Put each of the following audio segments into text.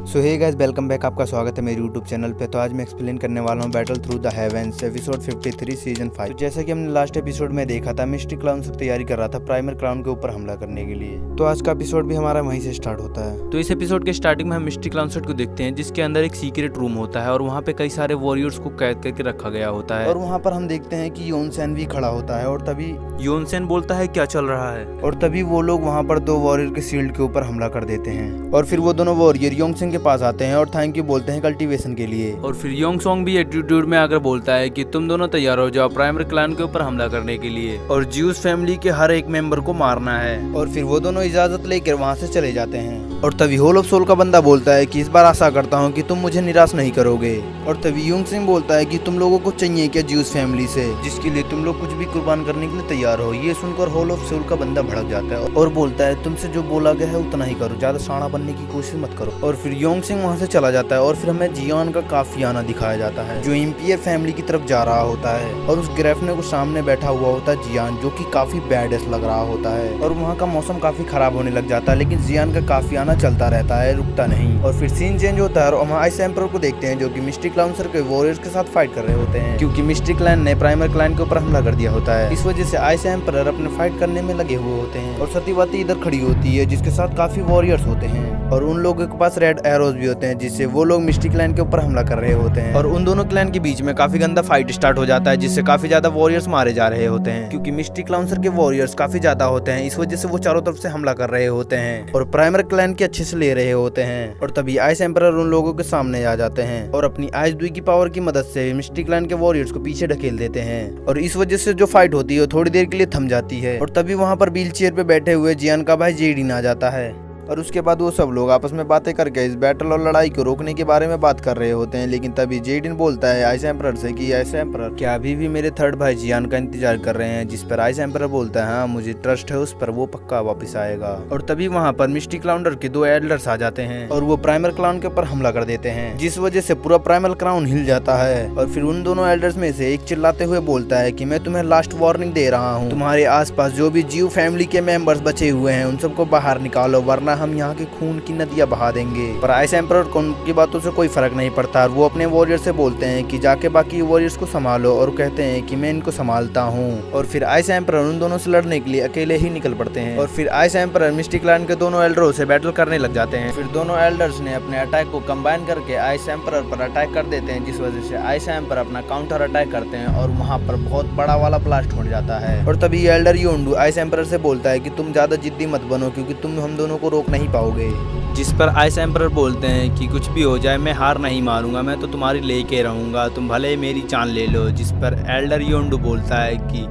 सो hey guys, welcome back. आपका स्वागत है मेरे यूट्यूब चैनल पे। तो आज मैं एक्सप्लेन करने वाला हूँ battle through the heavens episode 53 season 5। तो जैसा कि हमने लास्ट एपिसोड में देखा था, मिस्टिक क्लाउन सब तैयारी कर रहा था प्राइमर क्लाउन के ऊपर हमला करने के लिए। तो आज का एपिसोड भी हमारा वहीं से स्टार्ट होता है। तो इस एपिसोड के स्टार्टिंग में हम मिस्टिक क्लाउन को देखते हैं, जिसके अंदर एक सीक्रेट रूम होता है और वहाँ पे कई सारे वॉरियर्स को कैद करके रखा गया होता है। और वहाँ पर हम देखते हैं कि योनसेन भी खड़ा होता है और तभी योनसेन बोलता है क्या चल रहा है। और तभी वो लोग वहाँ पर दो वॉरियर के शील्ड के ऊपर हमला कर देते हैं और फिर वो दोनों वॉरियर योंगसेन के पास आते हैं और थैंक यू बोलते हैं कल्टीवेशन के लिए। और फिर योंगसोंग भी एटीट्यूड में आकर बोलता है कि तुम दोनों तैयार हो जाओ प्राइमर क्लैन के ऊपर हमला करने के लिए और ज्यूस फैमिली के हर एक मेंबर को मारना है। और फिर वो दोनों इजाजत लेकर वहाँ से चले जाते हैं। और तभी होल ऑफ सोल का बंदा बोलता है कि इस बार आशा करता हूँ कि तुम मुझे निराश नहीं करोगे। और तभी योंगसेन बोलता है कि तुम लोगों को चाहिए क्या ज्यूस फैमिली से, जिसके लिए तुम लोग कुछ भी कुर्बान करने के लिए तैयार हो। ये सुनकर होल ऑफ सोल का बंदा भड़क जाता है और बोलता है तुमसे जो बोला गया है उतना ही करो, ज्यादा शाना बनने की कोशिश मत करो। और फिर योंगसेन वहाँ से चला जाता है और फिर हमें जियान का काफी आना दिखाया जाता है, जो इम्पियर फैमिली की तरफ जा रहा होता है। और उस ग्रेफने को सामने बैठा हुआ होता है जियान, जो कि काफी बैडेस लग रहा होता है। और वहाँ का मौसम काफी खराब होने लग जाता है, लेकिन जियान का काफी आना चलता रहता है, रुकता नहीं। और फिर सीन चेंज होता है और हम आइस एम्परर को देखते हैं, जो कि मिस्टिक क्लाउन के वॉरियर्स के साथ फाइट कर रहे होते हैं, क्योंकि मिस्टिक क्लैन ने प्राइमर क्लैन के ऊपर हमला कर दिया होता है। इस वजह से आइस एम्परर अपने फाइट करने में लगे हुए होते हैं। और सतीवती इधर खड़ी होती है, जिसके साथ काफी वॉरियर्स होते हैं और उन लोगों के पास रेड एरोज भी होते हैं, जिससे वो लोग मिस्टिक क्लैन के ऊपर हमला कर रहे होते हैं। और उन दोनों क्लैन के बीच में काफी गंदा फाइट स्टार्ट हो जाता है, जिससे काफी ज्यादा वॉरियर्स मारे जा रहे होते हैं, क्योंकि मिस्टिक क्लाउन के वॉरियर्स काफी ज्यादा होते हैं। इस वजह से वो चारों तरफ से हमला कर रहे होते हैं और प्राइमर क्लैन के अच्छे से ले रहे होते हैं। और तभी आइस एम्परर उन लोगों के सामने आ जाते हैं और अपनी आइस दुई की पावर की मदद से मिस्टिक क्लैन के वॉरियर्स को पीछे ढकेल देते हैं। और इस वजह से जो फाइट होती है थोड़ी देर के लिए थम जाती है। और तभी वहाँ पर व्हील चेयर पे बैठे हुए जियान का भाई जेडिन आ जाता है और उसके बाद वो सब लोग आपस में बातें करके इस बैटल और लड़ाई को रोकने के बारे में बात कर रहे होते हैं। लेकिन तभी जेडिन बोलता है आइस एम्परर से कि आइस एम्परर क्या अभी भी मेरे थर्ड भाई जियान का इंतजार कर रहे हैं, जिस पर आइस एम्परर बोलता है हाँ मुझे ट्रस्ट है उस पर, वो पक्का वापस आएगा। और तभी वहाँ पर मिस्टिक क्लाउन के दो एल्डर्स आ जाते हैं और वो प्राइमर क्लाउन के ऊपर हमला कर देते हैं, जिस वजह से पूरा प्राइमर क्लाउन हिल जाता है। और फिर उन दोनों एल्डर्स में से एक चिल्लाते हुए बोलता है कि मैं तुम्हें लास्ट वार्निंग दे रहा हूँ, तुम्हारे आसपास जो भी जीव फैमिली के मेंबर्स बचे हुए हैं उन सबको बाहर निकालो, वरना हम यहाँ के खून की नदियां बहा देंगे। पर आइस एम्परर को उनकी बातों से कोई फर्क नहीं पड़ता। वो अपने वॉरियर से बोलते हैं कि जाके बाकी वॉरियर्स को संभालो और कहते हैं कि मैं इनको संभालता हूँ। और फिर आइस एम्परर उन दोनों से लड़ने के लिए अकेले ही निकल पड़ते हैं। और फिर आइस एम्परर मिस्टिक क्लैन के दोनों एल्डरों से बैटल करने लग जाते हैं। फिर दोनों एल्डर्स ने अपने अटैक को कंबाइन करके आइस एम्परर पर अटैक कर देते हैं, जिस वजह से आइस एम्परर अपना काउंटर अटैक करते हैं और वहाँ पर बहुत बड़ा वाला ब्लास्ट हो जाता है। और तभी एल्डर योंडू आइस एम्परर से बोलता है कि तुम ज्यादा जिद्दी मत बनो, क्योंकि तुम हम दोनों को रोक नहीं पाओगे। जिस पर आइस एम्परर बोलते हैं कि कुछ भी हो जाए मैं हार नहीं मारूंगा, मैं तो तुम्हारी लेके रहूंगा, तुम भले मेरी जान ले लो। जिस पर एल्डर योंडू बोलता है कि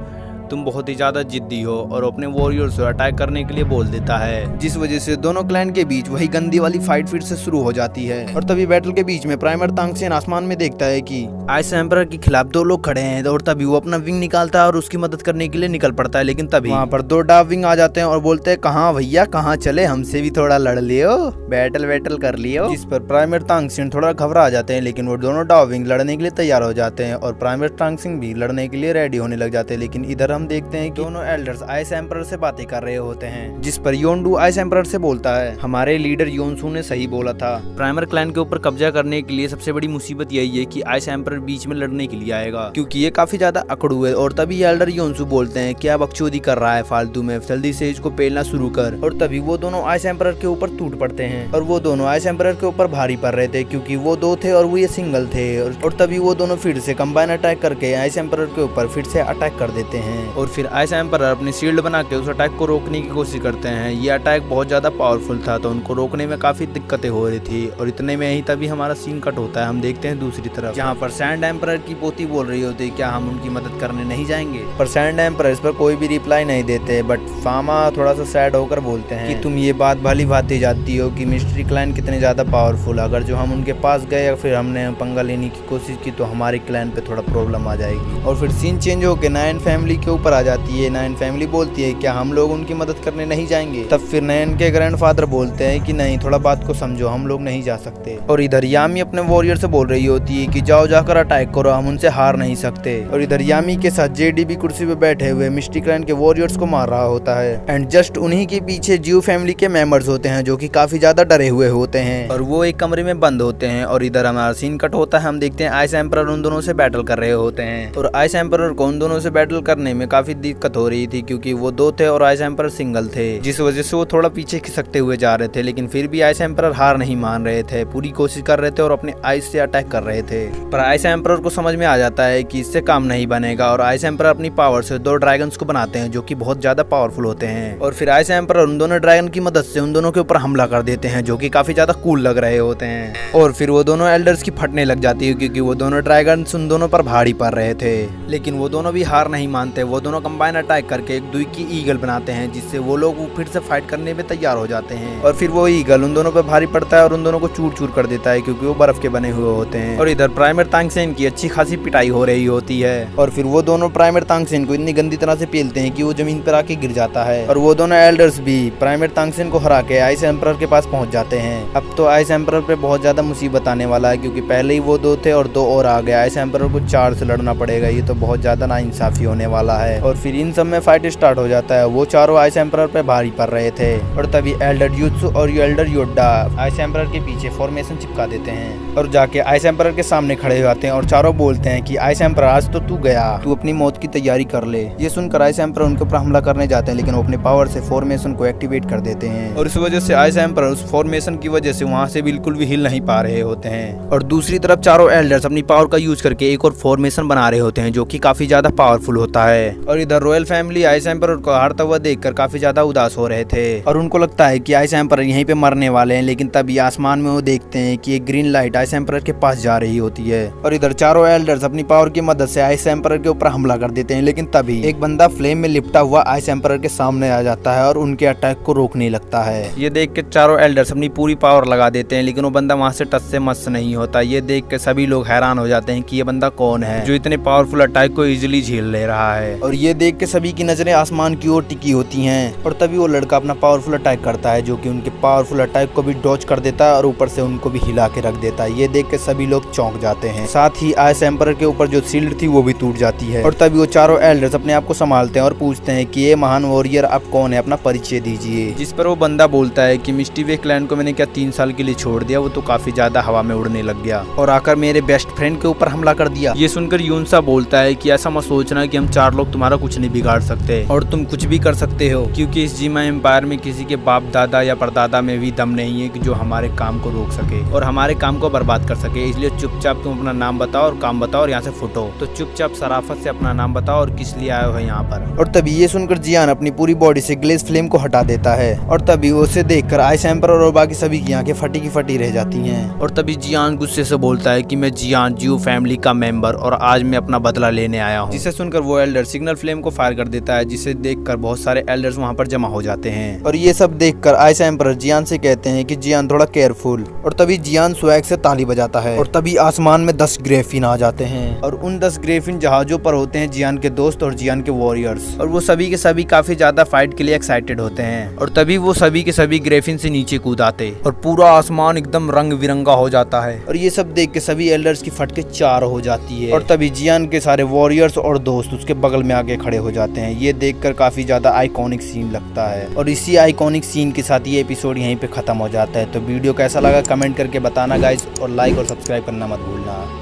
तुम बहुत ही ज्यादा जिद्दी हो और अपने वॉरियर्स को अटैक करने के लिए बोल देता है, जिस वजह से दोनों क्लैन के बीच वही गंदी वाली फाइट फिर से शुरू हो जाती है। और तभी बैटल के बीच में प्राइमर तांगसेन आसमान में देखता है कि आइस एम्परर के खिलाफ दो लोग खड़े हैं और तभी वो अपना विंग निकालता है और उसकी मदद करने के लिए निकल पड़ता है। लेकिन तभी वहाँ पर दो डाव विंग आ जाते हैं और बोलते हैं कहाँ भैया कहाँ चले, हमसे भी थोड़ा लड़ लियो, बैटल कर लियो। जिस पर प्राइमर तांगसेन थोड़ा घबरा जाते हैं, लेकिन वो दोनों डाव विंग लड़ने के लिए तैयार हो जाते हैं और प्राइमर तांगसेन भी लड़ने के लिए रेडी होने लग जाते हैं। लेकिन इधर हम देखते हैं कि दोनों एल्डर्स आइस एम्परर से बातें कर रहे होते हैं, जिस पर योंडू आइस एम्परर से बोलता है हमारे लीडर योनसू ने सही बोला था, प्राइमर क्लैन के ऊपर कब्जा करने के लिए सबसे बड़ी मुसीबत यही है कि आइस एम्परर बीच में लड़ने के लिए आएगा, क्योंकि ये काफी ज्यादा अकड़ू है। और तभी एल्डर योनसू बोलते हैं क्या बकचोदी कर रहा है फालतू में, जल्दी से इसको पेलना शुरू कर। और तभी वो दोनों आइस एम्परर के ऊपर टूट पड़ते हैं और वो दोनों आइस एम्परर के ऊपर भारी पड़ रहे थे, क्योंकि वो दो थे और वो ये सिंगल थे। और तभी वो दोनों फिर से कंबाइन अटैक करके आइस एम्परर के ऊपर फिर से अटैक कर देते हैं। और फिर आइस एम्परर अपनी शील्ड बना के उस अटैक को रोकने की कोशिश करते हैं। ये अटैक बहुत ज्यादा पावरफुल था, तो उनको रोकने में काफी दिक्कतें हो रही थी। और इतने में ही तभी हमारा सीन कट होता है। हम देखते हैं दूसरी तरफ, जहाँ पर सैंड एम्परर की पोती बोल रही होती है क्या हम उनकी मदद करने नहीं जाएंगे, पर सैंड एम्परर इस पर कोई भी रिप्लाई नहीं देते। बट फामा थोड़ा सा सैड होकर बोलते हैं कि तुम ये बात भली भांति जानती हो कि मिस्टिक क्लैन कितने ज्यादा पावरफुल, अगर जो हम उनके पास गए या फिर हमने पंगा लेने की कोशिश की तो हमारे क्लैन पे थोड़ा प्रॉब्लम आ जाएगी। और फिर सीन चेंज होकर नाइन फैमिली के ऊपर आ जाती है। नयन फैमिली बोलती है क्या हम लोग उनकी मदद करने नहीं जाएंगे। तब फिर नयन के ग्रैंडफादर बोलते हैं कि नहीं, थोड़ा बात को समझो, हम लोग नहीं जा सकते। और इधर यामी अपने वॉरियर से बोल रही होती है कि जाओ जाकर अटैक करो, हम उनसे हार नहीं सकते। और इधर यामी के साथ जेडी भी कुर्सी पे बैठे हुए मिस्टी क्लैन के वॉरियर्स को मार रहा होता है। एंड जस्ट उन्हीं के पीछे जियो फैमिली के मेंबर्स होते हैं जो कि काफी ज्यादा डरे हुए होते हैं और वो एक कमरे में बंद होते हैं। और इधर हमारा सीन कट होता है, हम देखते हैं आइस एम्परर उन दोनों से बैटल कर रहे होते हैं। और आइस एम्परर को उन दोनों से बैटल करने में काफी दिक्कत हो रही थी क्योंकि वो दो थे और आइस एम्परर सिंगल थे, जिस वजह से वो थोड़ा पीछे खिसकते हुए जा रहे थे। लेकिन फिर भी आइस एम्परर हार नहीं मान रहे थे, पूरी कोशिश कर रहे थे और अपने आइस से अटैक कर रहे थे। पर आइस एम्परर को समझ में आ जाता है कि इससे काम नहीं बनेगा और आइस एम्परर अपनी पावर से दो ड्रैगन्स को बनाते हैं जो कि बहुत ज्यादा पावरफुल होते हैं। और फिर आइस एम्परर उन दोनों ड्रैगन की मदद से उन दोनों के ऊपर हमला कर देते हैं जो कि काफी ज्यादा कूल लग रहे होते हैं। और फिर वो दोनों एल्डर्स की फटने लग जाती है क्योंकि वो दोनों ड्रैगन्स उन दोनों पर भारी पड़ रहे थे। लेकिन वो दोनों भी हार नहीं मानते, वो दोनों कंबाइन अटैक करके एक दुई की ईगल बनाते हैं जिससे वो लोग फिर से फाइट करने में तैयार हो जाते हैं। और फिर वो ईगल उन दोनों पर भारी पड़ता है और उन दोनों को चूर चूर कर देता है क्योंकि वो बर्फ के बने हुए होते हैं। और इधर प्राइमर तांगसेन की अच्छी खासी पिटाई हो रही होती है और फिर वो दोनों प्राइमर तांगसेन को इतनी गंदी तरह से पेलते हैं कि वो जमीन पर आके गिर जाता है। और वो दोनों एल्डर्स भी प्राइमर तांगसेन को हरा के आइस एम्परर के पास पहुंच जाते हैं। अब तो आइस एम्परर पे बहुत ज्यादा मुसीबत आने वाला है क्योंकि पहले ही वो दो थे और दो और आ गए। आइस एम्परर को 4 से लड़ना पड़ेगा, ये तो बहुत ज्यादा नाइंसाफी होने वाला है। और फिर इन सब में फाइट स्टार्ट हो जाता है। वो चारों आइस एम्परर पे भारी पड़ रहे थे और तभी एल्डर यूत्सु और एल्डर योड्डा आइस एम्परर के पीछे फॉर्मेशन चिपका देते हैं और जाके आइस एम्परर के सामने खड़े हो जाते हैं और चारों बोलते हैं कि आइस एम्परर आज तो तू गया, तू अपनी मौत की तैयारी कर ले। ये सुनकर आइस एम्परर उनके ऊपर हमला करने जाते हैं लेकिन वो अपने पावर से फॉर्मेशन को एक्टिवेट कर देते हैं और इस वजह से आइस एम्परर उस फॉर्मेशन की वजह से वहां से बिल्कुल भी हिल नहीं पा रहे होते हैं। और दूसरी तरफ चारों एल्डर्स अपनी पावर का यूज करके एक और फॉर्मेशन बना रहे होते हैं जो कि काफी ज्यादा पावरफुल होता है। और इधर रॉयल फैमिली आइस एम्परर को हारता हुआ देखकर काफी ज्यादा उदास हो रहे थे और उनको लगता है कि आइस एम्परर यहीं पे मरने वाले हैं। लेकिन तभी आसमान में वो देखते हैं कि एक ग्रीन लाइट आइस एम्परर के पास जा रही होती है और इधर चारों एल्डर्स अपनी पावर की मदद से आइस एम्परर के ऊपर हमला कर देते हैं। लेकिन तभी एक बंदा फ्लेम में लिपटा हुआ आइस एम्परर के सामने आ जाता है और उनके अटैक को रोकने लगता है। ये देख के चारों एल्डर्स अपनी पूरी पावर लगा देते हैं लेकिन वो बंदा वहां से टच से मस नहीं होता। ये देख के सभी लोग हैरान हो जाते हैं कि ये बंदा कौन है जो इतने पावरफुल अटैक को इजीली झेल ले रहा है। और ये देख के सभी की नजरें आसमान की ओर टिकी होती हैं और तभी वो लड़का अपना पावरफुल अटैक करता है जो कि उनके पावरफुल अटैक को भी डॉज कर देता है और ऊपर से उनको भी हिला के रख देता है। ये देख के सभी लोग चौंक जाते हैं, साथ ही आइस एम्परर के ऊपर जो शील्ड थी वो भी टूट जाती है। और तभी वो चारों एल्डर्स अपने आप को संभालते हैं और पूछते हैं कि ये महान वॉरियर आप कौन है, अपना परिचय दीजिए। जिस पर वो बंदा बोलता है कि मिस्टी वे क्लैन को मैंने क्या 3 साल के लिए छोड़ दिया, वो तो काफी ज्यादा हवा में उड़ने लग गया और आकर मेरे बेस्ट फ्रेंड के ऊपर हमला कर दिया। ये सुनकर यूनसा बोलता है कि ऐसा मत सोचना कि हम 4 लोग तुम्हारा कुछ नहीं बिगाड़ सकते और तुम कुछ भी कर सकते हो क्योंकि इस जीमा एम्पायर में किसी के बाप दादा या परदादा में भी दम नहीं है कि जो हमारे काम को रोक सके और हमारे काम को बर्बाद कर सके। इसलिए चुपचाप तुम अपना नाम बताओ और काम बताओ और यहाँ से फुटो। तो चुपचाप शराफत से अपना नाम बताओ और किस लिए आए हो यहाँ पर। और तभी ये सुनकर जियान अपनी पूरी बॉडी से ग्लेज फ्लेम को हटा देता है और तभी उसे देखकर आइस एम्परर और बाकी सभी की आंखें फटी की फटी रह जाती हैं। और तभी जियान गुस्से से बोलता है कि मैं जियान जियो फैमिली का मेंबर और आज मैं अपना बदला लेने आया हूँ। जिसे सुनकर वो एल्डर सिग्नल फ्लेम को फायर कर देता है जिसे देखकर बहुत सारे एल्डर्स वहाँ पर जमा हो जाते हैं। और ये सब देखकर आइस एम्परर जियान से कहते हैं कि जियान थोड़ा केयरफुल। और तभी जियान स्वैग से ताली बजाता है और तभी आसमान में 10 ग्रेफिन आ जाते हैं और उन 10 ग्रेफिन जहाजों पर होते हैं जियान के दोस्त और जियान के वॉरियर्स और वो सभी के सभी काफी ज्यादा फाइट के लिए एक्साइटेड होते हैं। और तभी वो सभी के सभी ग्रेफिन से नीचे कूद आते और पूरा आसमान एकदम रंग बिरंगा हो जाता है। और ये सब देख के सभी एल्डर्स की फटके 4 हो जाती है और तभी जियान के सारे वॉरियर्स और दोस्त उसके बगल में आके खड़े हो जाते हैं। ये देखकर काफी ज्यादा आइकॉनिक सीन लगता है और इसी आइकॉनिक सीन के साथ ये एपिसोड यहीं पे खत्म हो जाता है। तो वीडियो कैसा लगा कमेंट करके बताना गाइस और लाइक और सब्सक्राइब करना मत भूलना।